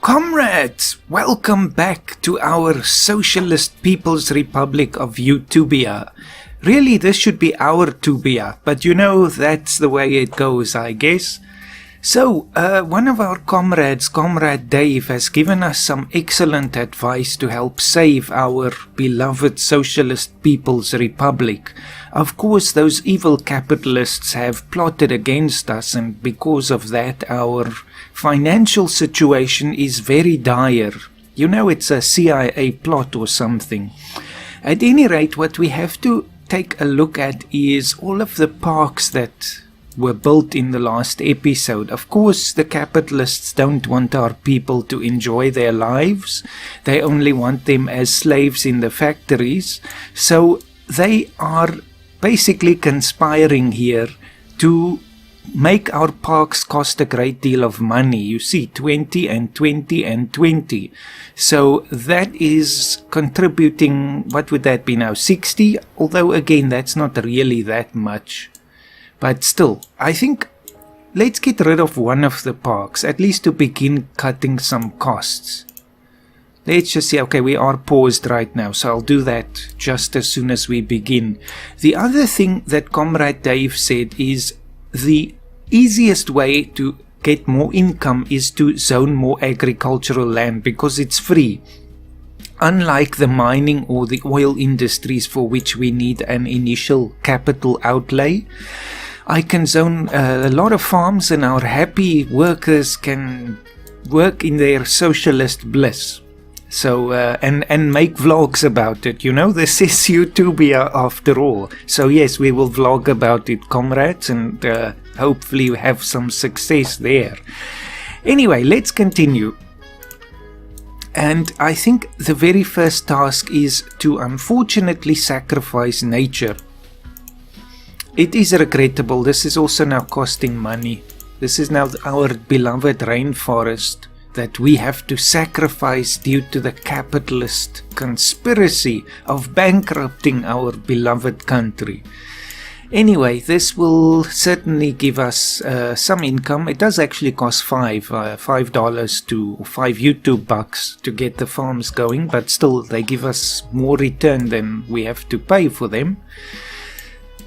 Comrades, welcome back to our Socialist People's Republic of Youtubia. Really, this should be our Tubia, but you know, that's the way it goes, I guess. So, one of our comrades, Comrade Dave, has given us some excellent advice to help save our beloved Socialist People's Republic. Of course, those evil capitalists have plotted against us, and because of that, our financial situation is very dire. You know, it's a CIA plot or something. At any rate, what we have to take a look at is all of the parks that were built in the last episode. Of course, the capitalists don't want our people to enjoy their lives. They only want them as slaves in the factories. So they are basically conspiring here to make our parks cost a great deal of money. You see, 20 and 20 and 20. So that is contributing, what would that be now, 60? Although again, that's not really that much. But still, I think let's get rid of one of the parks, at least to begin cutting some costs. Let's just see, okay, we are paused right now, so I'll do that just as soon as we begin. The other thing that Comrade Dave said is the easiest way to get more income is to zone more agricultural land because it's free. Unlike the mining or the oil industries for which we need an initial capital outlay, I can zone a lot of farms and our happy workers can work in their socialist bliss. So, and make vlogs about it, you know, this is Youtubia after all. So yes, we will vlog about it, comrades, and hopefully have some success there. Anyway, let's continue. And I think the very first task is to unfortunately sacrifice nature. It is regrettable, this is also now costing money. This is now our beloved rainforest that we have to sacrifice due to the capitalist conspiracy of bankrupting our beloved country. Anyway, this will certainly give us some income. It does actually cost $5 to 5 YouTube bucks to get the farms going, but still they give us more return than we have to pay for them.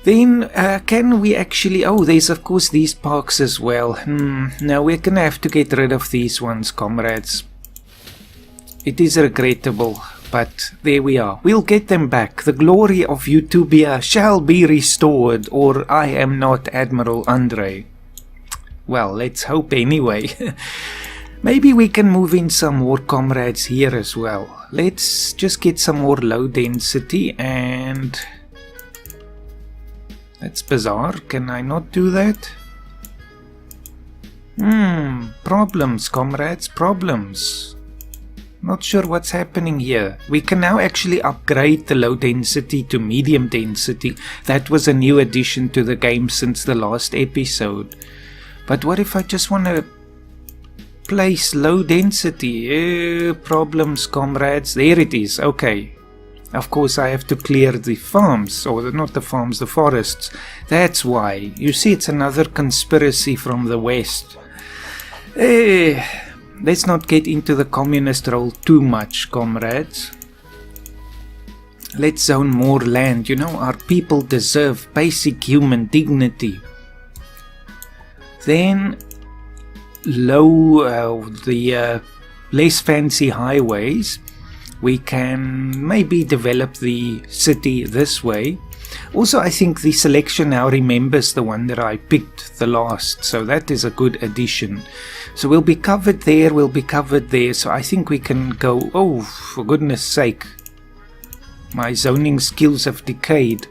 Then can we actually, oh, there's of course these parks as well. Now we're gonna have to get rid of these ones, comrades. It is regrettable, but there we are. We'll get them back. The glory of Youtubia shall be restored, or I am not Admiral Andre. Well, let's hope anyway. Maybe we can move in some more comrades here as well. Let's just get some more low density and... That's bizarre. Can I not do that? Problems, comrades, problems. Not sure what's happening here. We can now actually upgrade the low density to medium density. That was a new addition to the game since the last episode. But what if I just want to place low density? Problems, comrades. There it is. Okay. Of course, I have to clear the farms, or not the farms, the forests. That's why. You see, it's another conspiracy from the West. Let's not get into the communist role too much, comrades. Let's zone more land. You know, our people deserve basic human dignity. Then, the less fancy highways. We can maybe develop the city this way. Also, I think the selection now remembers the one that I picked the last, so that is a good addition. So we'll be covered there, we'll be covered there, so I think we can go... Oh, for goodness sake. My zoning skills have decayed.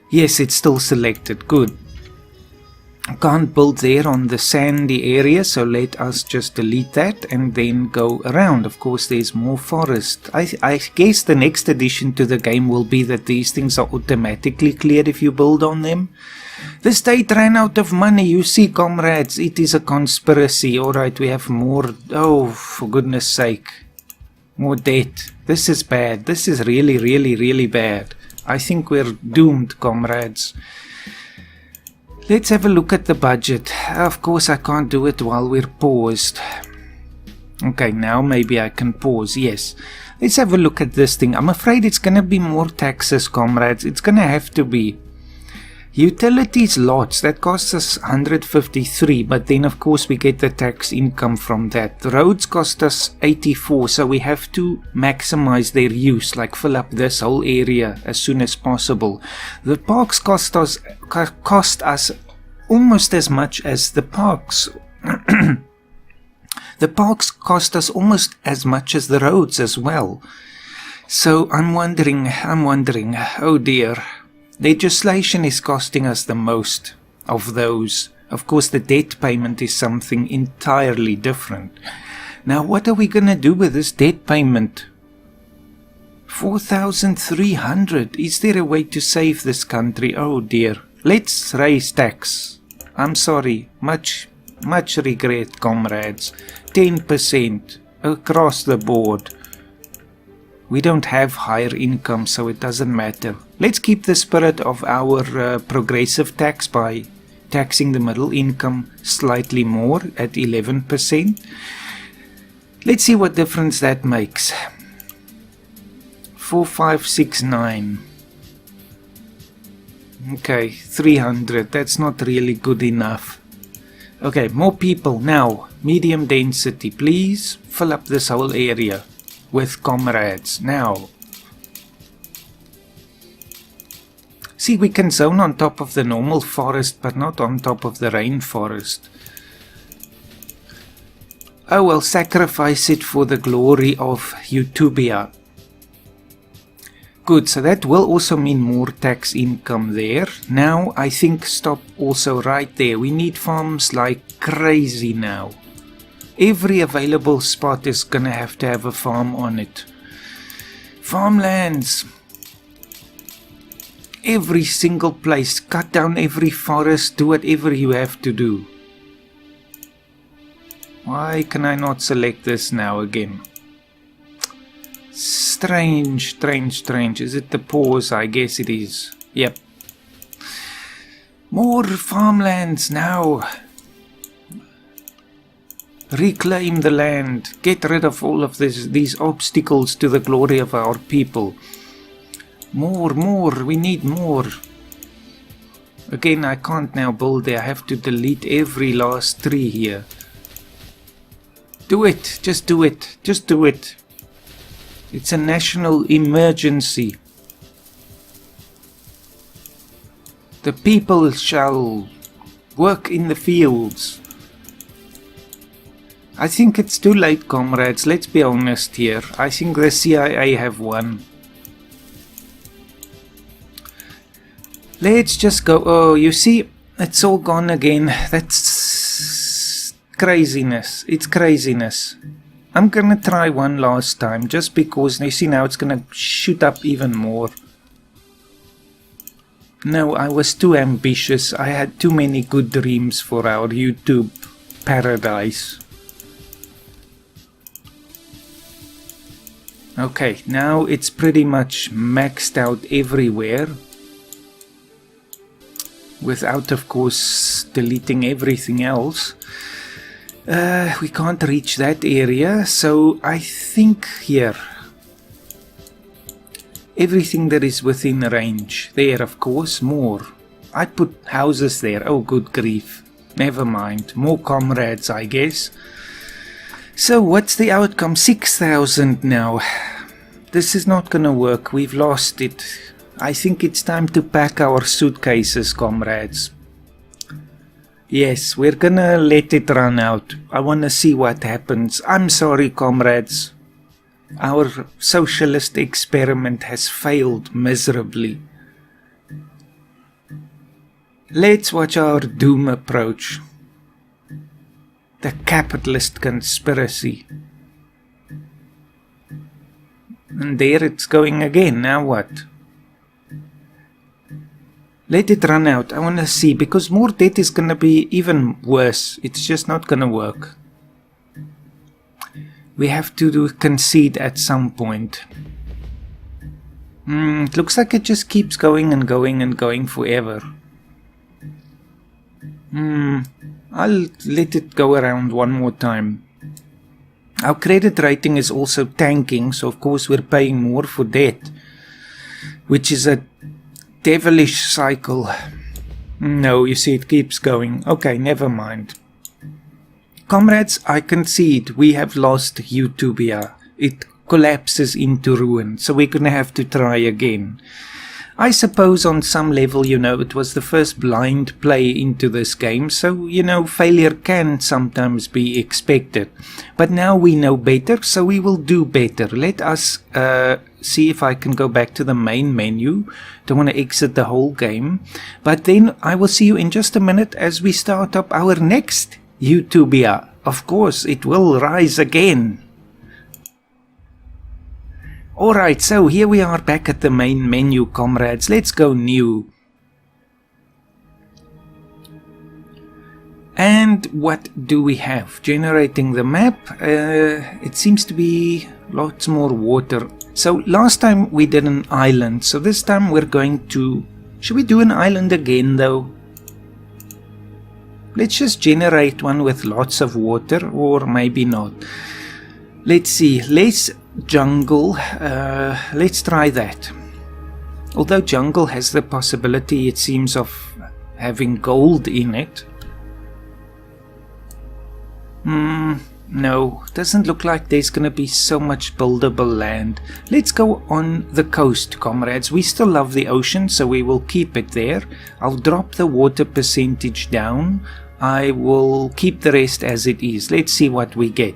Yes, it's still selected, good. Can't build there on the sandy area, so let us just delete that and then go around. Of course, there's more forest. I guess the next addition to the game will be that these things are automatically cleared if you build on them. The state ran out of money, you see, comrades. It is a conspiracy. Alright, we have more. Oh, for goodness sake. More debt. This is bad. This is really, really, really bad. I think we're doomed, comrades. Let's have a look at the budget. Of course, I can't do it while we're paused. Okay, now maybe I can pause. Yes. Let's have a look at this thing. I'm afraid it's going to be more taxes, comrades. It's going to have to be. Utilities lots, that costs us 153, but then of course we get the tax income from that. Roads cost us 84, so we have to maximize their use, like fill up this whole area as soon as possible. The parks cost us almost as much as the parks. The parks cost us almost as much as the roads as well. So I'm wondering, oh dear. Legislation is costing us the most of those. Of course, the debt payment is something entirely different. Now, what are we going to do with this debt payment? 4,300. Is there a way to save this country? Oh dear. Let's raise tax. I'm sorry. Much regret, comrades. 10% across the board. We don't have higher income, so it doesn't matter. Let's keep the spirit of our progressive tax by taxing the middle income slightly more at 11%. Let's see what difference that makes. 4569. Okay, 300. That's not really good enough. Okay, more people now. Medium density, please. Fill up this whole area with comrades now. See, we can zone on top of the normal forest, but not on top of the rainforest. Oh, well, sacrifice it for the glory of Youtubia. Good, so that will also mean more tax income there. Now, I think stop also right there. We need farms like crazy now. Every available spot is gonna have to have a farm on it. Farmlands. Every single place. Cut down every forest. Do whatever you have to do. Why can I not select this now again? Strange. Is it the pause? I guess it is. Yep. More farmlands now. Reclaim the land. Get rid of all of these obstacles to the glory of our people. More. We need more. Again, I can't now build there. I have to delete every last tree here. Do it. Just do it. Just do it. It's a national emergency. The people shall work in the fields. I think it's too late, comrades. Let's be honest here. I think the CIA have won. Let's just go. Oh, you see, it's all gone again. That's craziness. It's craziness. I'm gonna try one last time, just because, you see, now it's gonna shoot up even more. No, I was too ambitious. I had too many good dreams for our YouTube paradise. Okay, now it's pretty much maxed out everywhere. Without, of course, deleting everything else. We can't reach that area, so I think here. Everything that is within range. There, of course, more. I put houses there. Oh, good grief. Never mind. More comrades, I guess. So, what's the outcome? 6,000 now. This is not gonna work. We've lost it. I think it's time to pack our suitcases, comrades. Yes, we're gonna let it run out. I wanna see what happens. I'm sorry, comrades. Our socialist experiment has failed miserably. Let's watch our doom approach. The capitalist conspiracy. And there it's going again. Now what? Let it run out. I want to see, because more debt is going to be even worse. It's just not going to work. We have to concede at some point. It looks like it just keeps going and going and going forever. I'll let it go around one more time. Our credit rating is also tanking, so of course we're paying more for debt, which is a devilish cycle. No, you see, it keeps going. Okay, never mind. Comrades, I concede we have lost Youtubia. It collapses into ruin, so we're gonna have to try again. I suppose on some level, you know, it was the first blind play into this game, so, you know, failure can sometimes be expected. But now we know better, so we will do better. Let us see if I can go back to the main menu. Don't want to exit the whole game. But then I will see you in just a minute as we start up our next Youtubia. Of course, it will rise again. Alright, so here we are back at the main menu, comrades. Let's go new. And what do we have? Generating the map. It seems to be lots more water. So last time we did an island, so this time we're going to... Should we do an island again though? Let's just generate one with lots of water, or maybe not. Let's see, less jungle, let's try that. Although jungle has the possibility, it seems, of having gold in it. No, doesn't look like there's gonna be so much buildable land. Let's go on the coast, comrades. We still love the ocean, so we will keep it there. I'll drop the water percentage down. I will keep the rest as it is. Let's see what we get.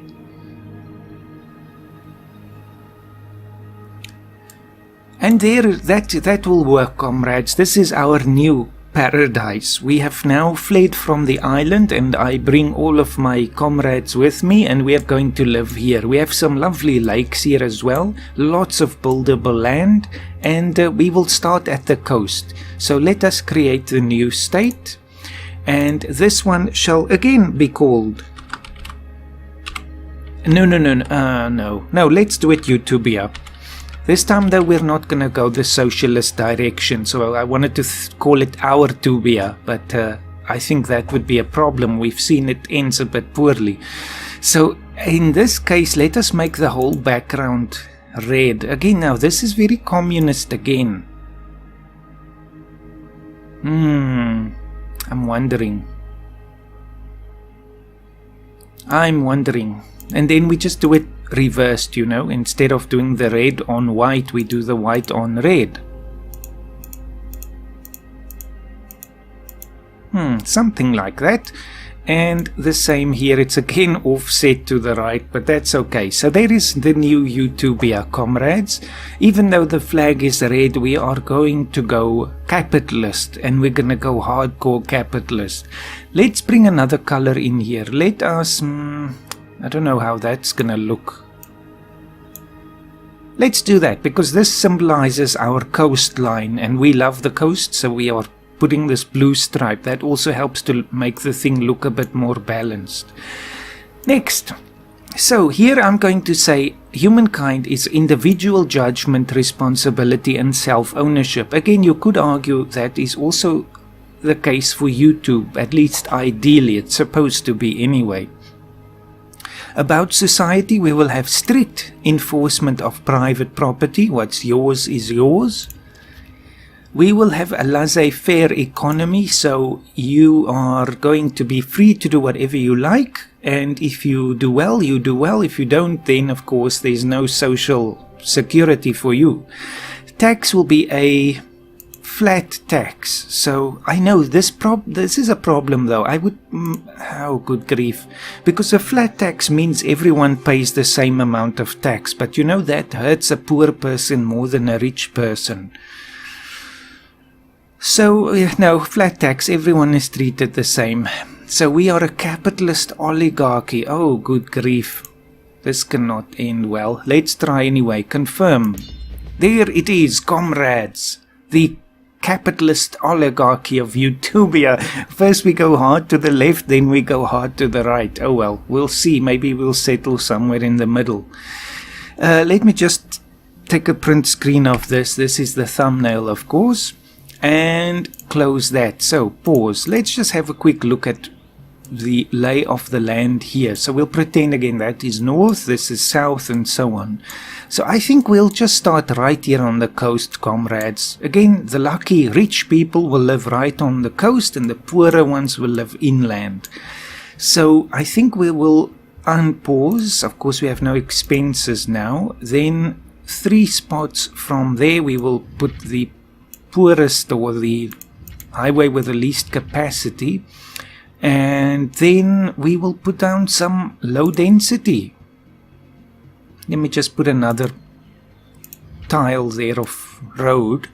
And there, that will work, comrades. This is our new paradise. We have now fled from the island, and I bring all of my comrades with me, and we are going to live here. We have some lovely lakes here as well, lots of buildable land, and we will start at the coast. So let us create the new state, and this one shall again be called... No, let's do it Youtubia. This time though we're not gonna go the socialist direction, so I wanted to call it our Tubia, but I think that would be a problem. We've seen it ends a bit poorly. So in this case, let us make the whole background red. Again, now this is very communist again. I'm wondering. And then we just do it reversed, you know. Instead of doing the red on white, we do the white on red. Something like that. And the same here, it's again offset to the right, but that's okay. So there is the new Youtubia, comrades. Even though the flag is red, we are going to go capitalist, and we're gonna go hardcore capitalist. Let's bring another color in here. Let us... I don't know how that's gonna look. Let's do that, because this symbolizes our coastline, and we love the coast, so we are putting this blue stripe. That also helps to make the thing look a bit more balanced. Next. So here I'm going to say humankind is individual judgment, responsibility, and self-ownership. Again, you could argue that is also the case for YouTube. At least ideally, it's supposed to be anyway. About society, we will have strict enforcement of private property. What's yours is yours. We will have a laissez-faire economy, so you are going to be free to do whatever you like, and if you do well, you do well. If you don't, then of course there's no social security for you. Tax will be a flat tax. So I know this is a problem though. I would... oh, good grief. Because a flat tax means everyone pays the same amount of tax, but you know that hurts a poor person more than a rich person. So, no, flat tax, everyone is treated the same. So we are a capitalist oligarchy. Oh, good grief. This cannot end well. Let's try anyway. Confirm. There it is, comrades. The capitalist oligarchy of Youtubia. First we go hard to the left, then we go hard to the right. Oh well, we'll see. Maybe we'll settle somewhere in the middle. Let me just take a print screen of this. This is the thumbnail, of course. And close that. So pause. Let's just have a quick look at the lay of the land here. So we'll pretend again that is north, this is south, and so on. So I think we'll just start right here on the coast, comrades. Again, the lucky rich people will live right on the coast and the poorer ones will live inland. So I think we will unpause. Of course, we have no expenses now. Then 3 spots from there we will put the poorest or the highway with the least capacity. And then we will put down some low density. Let me just put another tile there of road.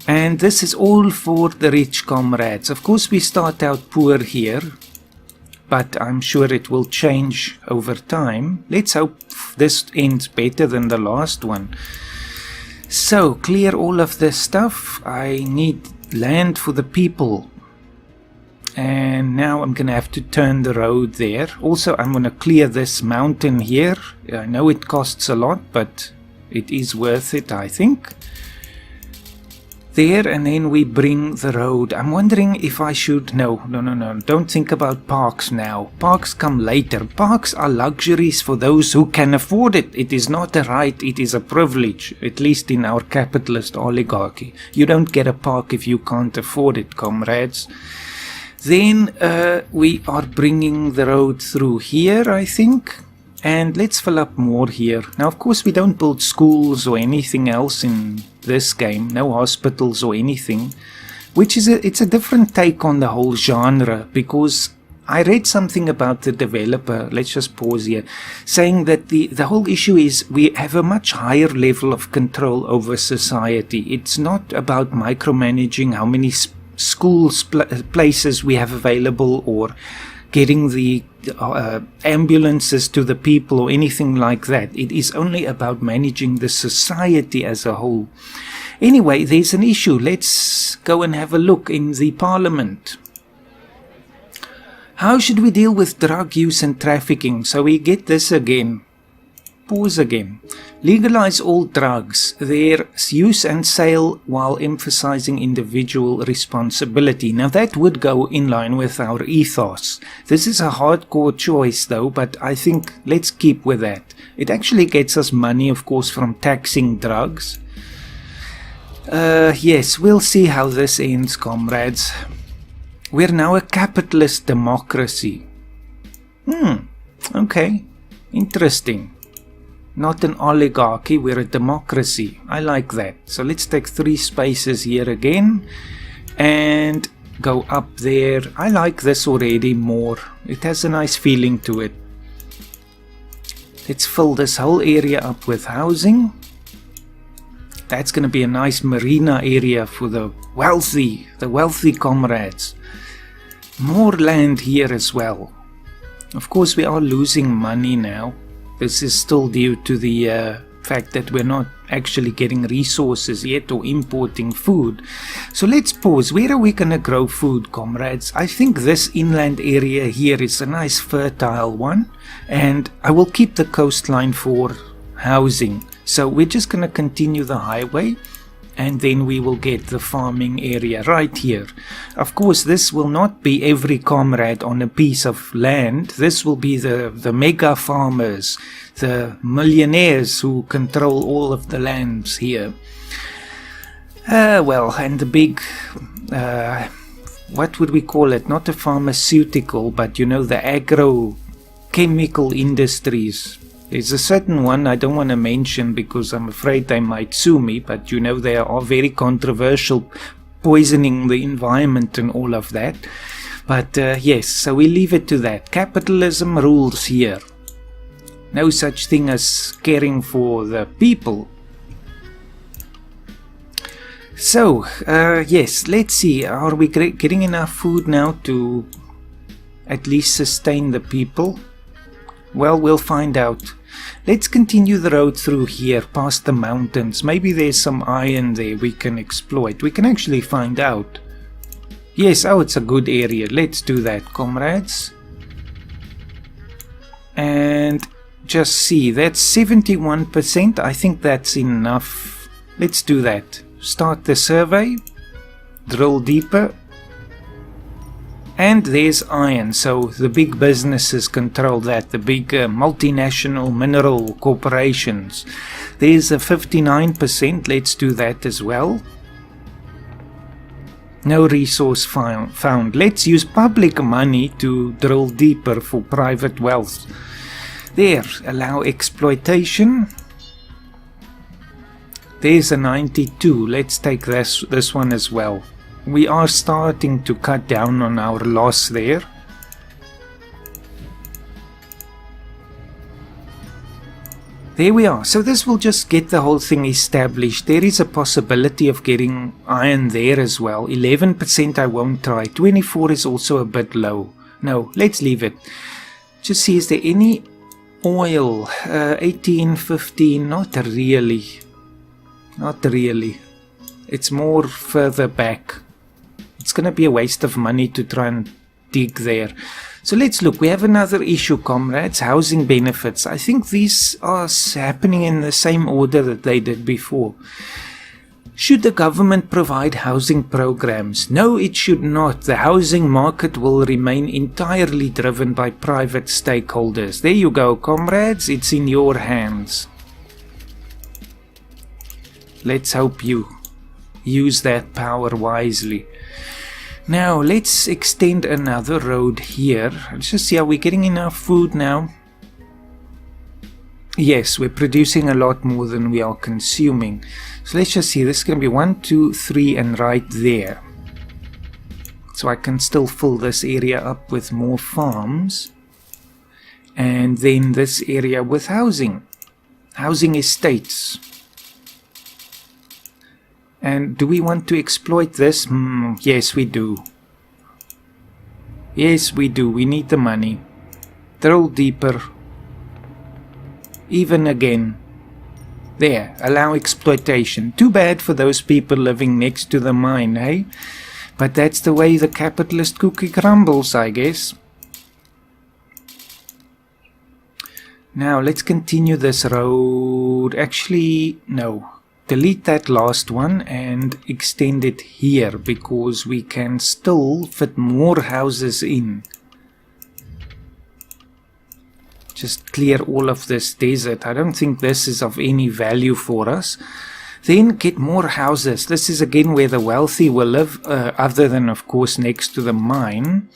And this is all for the rich comrades. Of course, we start out poor here, but I'm sure it will change over time. Let's hope this ends better than the last one. So, clear all of this stuff. I need land for the people. And now I'm going to have to turn the road there. Also, I'm going to clear this mountain here. I know it costs a lot, but it is worth it, I think. There, and then we bring the road. I'm wondering if I should... No. Don't think about parks now. Parks come later. Parks are luxuries for those who can afford it. It is not a right, it is a privilege. At least in our capitalist oligarchy. You don't get a park if you can't afford it, comrades. Then we are bringing the road through here, I think. And let's fill up more here. Now, of course, we don't build schools or anything else in this game. No hospitals or anything. Which is it's a different take on the whole genre. Because I read something about the developer. Let's just pause here. Saying that the whole issue is we have a much higher level of control over society. It's not about micromanaging how many schools, places we have available, or getting the ambulances to the people or anything like that. It is only about managing the society as a whole. Anyway, there's an issue. Let's go and have a look in the parliament. How should we deal with drug use and trafficking? So we get this again. Pause again. Legalize all drugs, their use and sale, while emphasizing individual responsibility. Now that would go in line with our ethos. This is a hardcore choice though, but I think let's keep with that. It actually gets us money, of course, from taxing drugs. Yes, we'll see how this ends, comrades. We're now a capitalist democracy. Okay. Interesting. Not an oligarchy, we're a democracy. I like that. So let's take 3 spaces here again. And go up there. I like this already more. It has a nice feeling to it. Let's fill this whole area up with housing. That's going to be a nice marina area for the wealthy comrades. More land here as well. Of course, we are losing money now. This is still due to the fact that we're not actually getting resources yet or importing food. So let's pause. Where are we going to grow food, comrades? I think this inland area here is a nice fertile one. And I will keep the coastline for housing. So we're just going to continue the highway. And then we will get the farming area right here. Of course, this will not be every comrade on a piece of land. This will be the mega farmers, the millionaires who control all of the lands here. Well, and the big, what would we call it? Not a pharmaceutical, but you know, the agrochemical industries. There's a certain one I don't want to mention because I'm afraid they might sue me, but you know they are very controversial, poisoning the environment and all of that. But yes, so we leave it to that. Capitalism rules here. No such thing as caring for the people. So, yes, let's see. Are we getting enough food now to at least sustain the people? Well, we'll find out. Let's continue the road through here, past the mountains. Maybe there's some iron there we can exploit. We can actually find out. Yes, oh, it's a good area. Let's do that, comrades. And just see, that's 71%. I think that's enough. Let's do that. Start the survey. Drill deeper. And there's iron, so the big businesses control that, the big multinational mineral corporations. There's a 59%, let's do that as well. No resource found. Let's use public money to drill deeper for private wealth. There, allow exploitation. There's a 92, let's take this one as well. We are starting to cut down on our loss there. There we are. So this will just get the whole thing established. There is a possibility of getting iron there as well. 11% I won't try. 24 is also a bit low. No, let's leave it. Just see, is there any oil? 18, 15, not really. Not really. It's more further back. It's going to be a waste of money to try and dig there. So let's look. We have another issue, comrades. Housing benefits. I think these are happening in the same order that they did before. Should the government provide housing programs? No, it should not. The housing market will remain entirely driven by private stakeholders. There you go, comrades. It's in your hands. Let's hope you use that power wisely. Now let's extend another road here. Let's just see, are we getting enough food now? Yes, we're producing a lot more than we are consuming. So let's just see, this is going to be 1, 2, 3 and right there. So I can still fill this area up with more farms. And then this area with housing. Housing estates. And do we want to exploit this? Yes, we do. Yes, we do. We need the money. Drill deeper. Even again. There. Allow exploitation. Too bad for those people living next to the mine, eh? But that's the way the capitalist cookie crumbles, I guess. Now, let's continue this road. Actually, no. Delete that last one and extend it here because we can still fit more houses in. Just clear all of this desert. I don't think this is of any value for us. Then get more houses. This is again where the wealthy will live, other than of course next to the mine.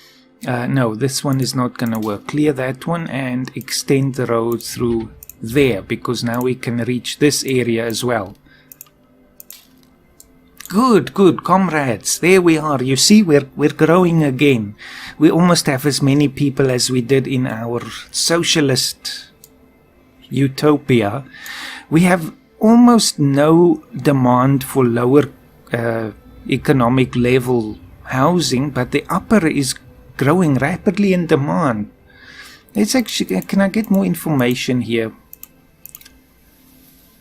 No, this one is not going to work. Clear that one and extend the road through there because now we can reach this area as well. Good, good, comrades. There we are. You see, we're growing again. We almost have as many people as we did in our socialist utopia. We have almost no demand for lower economic level housing, but the upper is growing rapidly in demand. Let's actually, can I get more information here?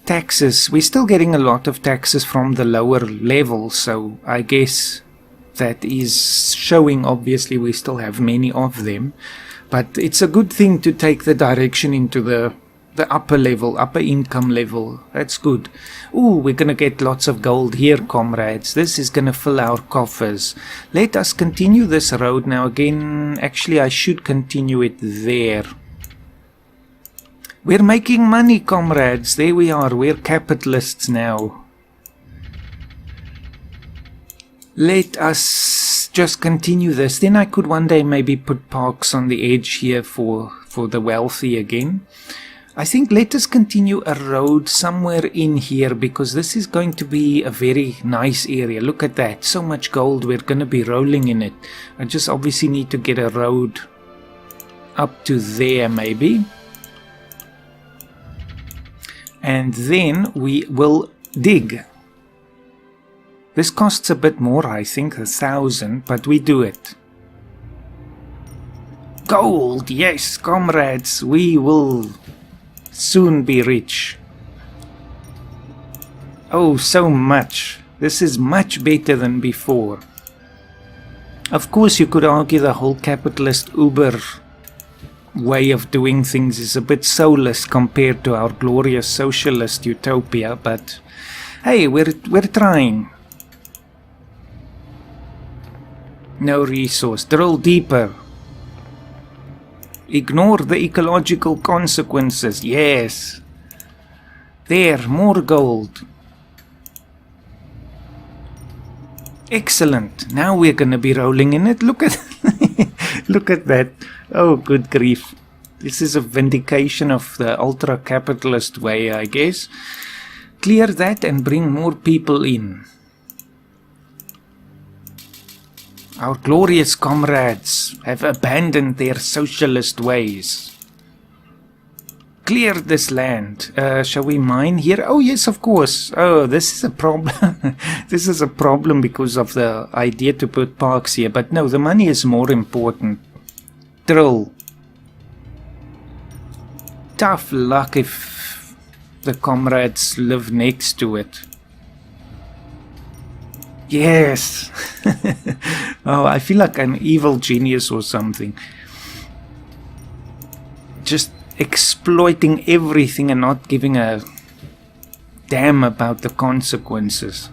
Taxes. We're still getting a lot of taxes from the lower level, so I guess that is showing obviously we still have many of them, but it's a good thing to take the direction into the upper level, upper income level. That's good. Ooh, we're gonna get lots of gold here, comrades. This is gonna fill our coffers. Let us continue this road now. Again, actually I should continue it there. We're making money, comrades. There we are. We're capitalists now. Let us just continue this. Then I could one day maybe put parks on the edge here for the wealthy again. I think let us continue a road somewhere in here because this is going to be a very nice area. Look at that. So much gold. We're going to be rolling in it. I just obviously need to get a road up to there maybe. And then we will dig. This costs a bit more, I think, 1,000, but we do it. Gold, yes, comrades, we will soon be rich. Oh, so much. This is much better than before. Of course, you could argue the whole capitalist Uber way of doing things is a bit soulless compared to our glorious socialist utopia, but hey, we're trying. No resource. Drill deeper. Ignore the ecological consequences. Yes. There, more gold. Excellent. Now we're going to be rolling in it. Look at look at that. Oh, good grief. This is a vindication of the ultra-capitalist way, I guess. Clear that and bring more people in. Our glorious comrades have abandoned their socialist ways. Clear this land. Shall we mine here? Oh, yes, of course. Oh, this is a problem. This is a problem because of the idea to put parks here. But no, the money is more important. Drill. Tough luck if the comrades live next to it. Yes. Oh, I feel like I'm an evil genius or something. Just exploiting everything and not giving a damn about the consequences.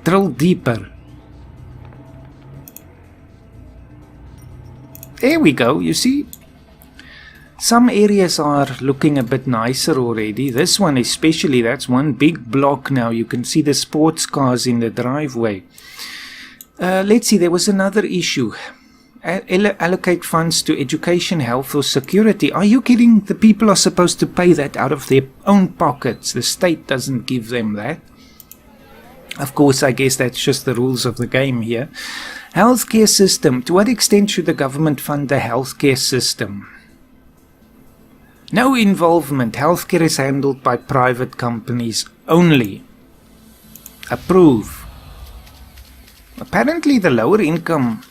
Drill deeper. There we go, you see? Some areas are looking a bit nicer already. This one especially, that's one big block now. You can see the sports cars in the driveway. Let's see, there was another issue. Allocate funds to education, health or security. Are you kidding? The people are supposed to pay that out of their own pockets. The state doesn't give them that. Of course, I guess that's just the rules of the game here. Healthcare system. To what extent should the government fund the healthcare system? No involvement. Healthcare is handled by private companies only. Approve. Apparently the lower income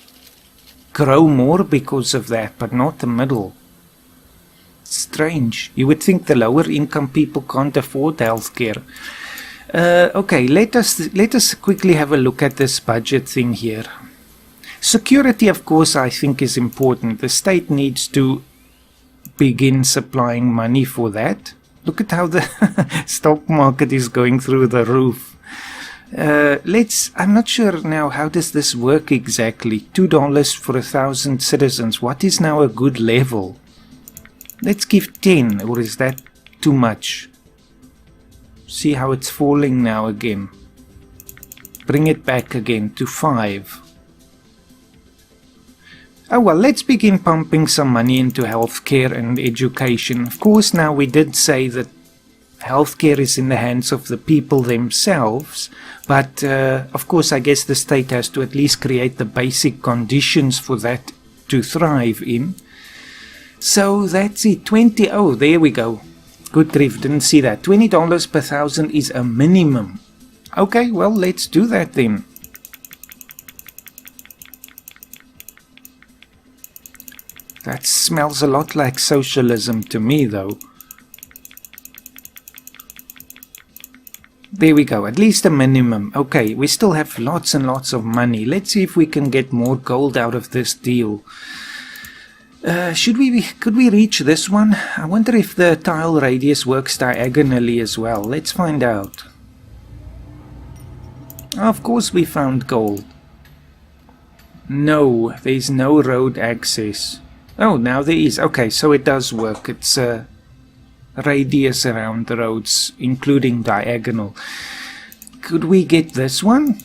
grow more because of that, but not the middle. Strange. You would think the lower income people can't afford healthcare. Okay, let us quickly have a look at this budget thing here. Security, of course, I think is important. The state needs to begin supplying money for that. Look at how the stock market is going through the roof. I'm not sure now, how does this work exactly? $2 for 1,000 citizens. What is now a good level? Let's give 10, or is that too much? See how it's falling now again. Bring it back again to 5. Oh well, let's begin pumping some money into healthcare and education. Of course, now we did say that healthcare is in the hands of the people themselves, but of course I guess the state has to at least create the basic conditions for that to thrive in. So that's it. 20. Oh, there we go. Good grief, didn't see that. $20 per 1,000 is a minimum. Okay, well, let's do that then. That smells a lot like socialism to me, though. There we go, at least a minimum. Okay, we still have lots and lots of money. Let's see if we can get more gold out of this deal. Could we reach this one? I wonder if the tile radius works diagonally as well. Let's find out. Of course we found gold. No, there's no road access. Oh, now there is. Okay, so it does work. It's a radius around the roads, including diagonal. Could we get this one?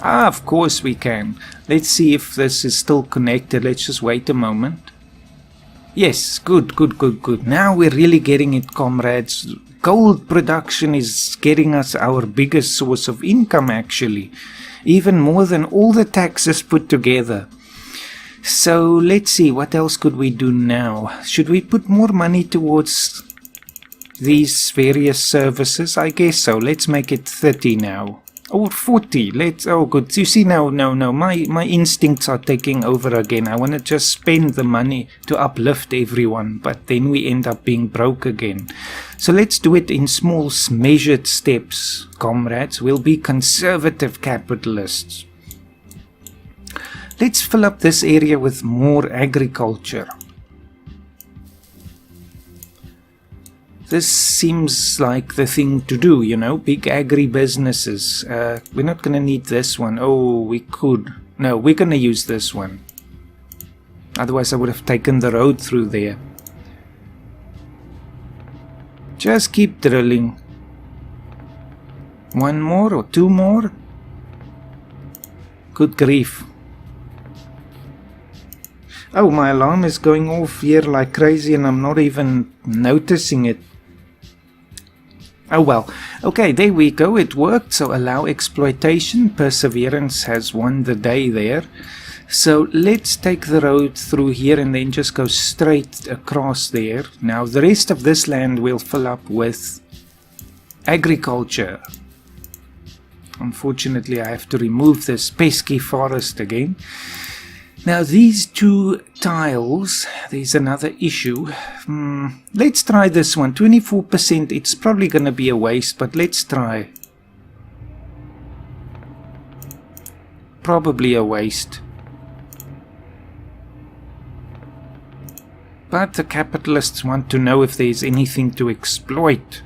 Ah, of course we can. Let's see if this is still connected. Let's just wait a moment. Yes, good. Now we're really getting it, comrades. Gold production is getting us our biggest source of income, actually. Even more than all the taxes put together. So let's see, what else could we do now? Should we put more money towards these various services? I guess so. Let's make it 30 now. Or 40. Oh good. You see now, no. My instincts are taking over again. I want to just spend the money to uplift everyone, but then we end up being broke again. So let's do it in small, measured steps, comrades. We'll be conservative capitalists. Let's fill up this area with more agriculture. This seems like the thing to do, you know, big agri-businesses. We're not going to need this one. Oh, we could. No, we're going to use this one. Otherwise, I would have taken the road through there. Just keep drilling. One more or two more? Good grief. Oh, my alarm is going off here like crazy and I'm not even noticing it. Oh well. Okay, there we go. It worked. So allow exploitation. Perseverance has won the day there. So let's take the road through here and then just go straight across there. Now the rest of this land will fill up with agriculture. Unfortunately, I have to remove this pesky forest again. Now these two tiles, there's another issue. Let's try this one. 24%, it's probably going to be a waste, but let's try. Probably a waste. But the capitalists want to know if there's anything to exploit.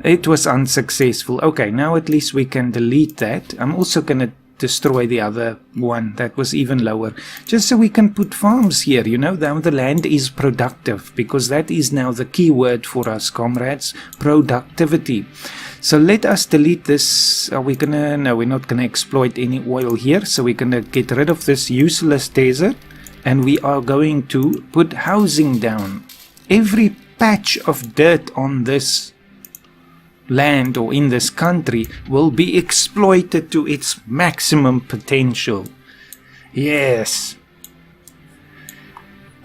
It was unsuccessful. Okay, now at least we can delete that. I'm also going to destroy the other one that was even lower. Just so we can put farms here, you know, now the land is productive. Because that is now the key word for us, comrades. Productivity. So let us delete this. Are we going to... No, we're not going to exploit any oil here. So we're going to get rid of this useless desert. And we are going to put housing down. Every patch of dirt on this land or in this country will be exploited to its maximum potential. Yes.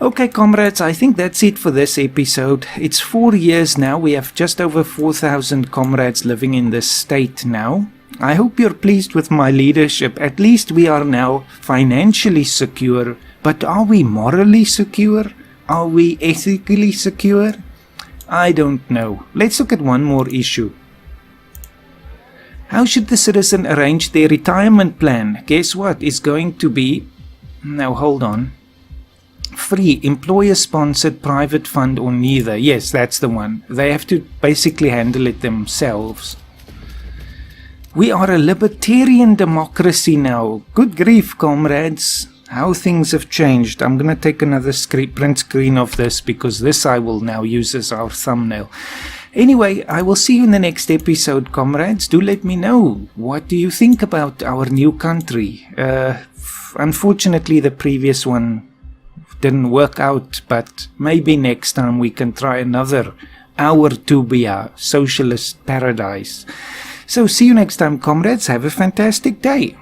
Okay, comrades, I think that's it for this episode. It's 4 years now. We have just over 4,000 comrades living in this state now. I hope you're pleased with my leadership. At least we are now financially secure. But are we morally secure? Are we ethically secure? I don't know. Let's look at one more issue. How should the citizen arrange their retirement plan? Guess what? It's going to be... Now, hold on. Free, employer-sponsored, private fund or neither. Yes, that's the one. They have to basically handle it themselves. We are a libertarian democracy now. Good grief, comrades. How things have changed. I'm going to take another print screen of this because this I will now use as our thumbnail. Anyway, I will see you in the next episode, comrades. Do let me know. What do you think about our new country? Unfortunately, the previous one didn't work out, but maybe next time we can try another our Youtubia socialist paradise. So see you next time, comrades. Have a fantastic day.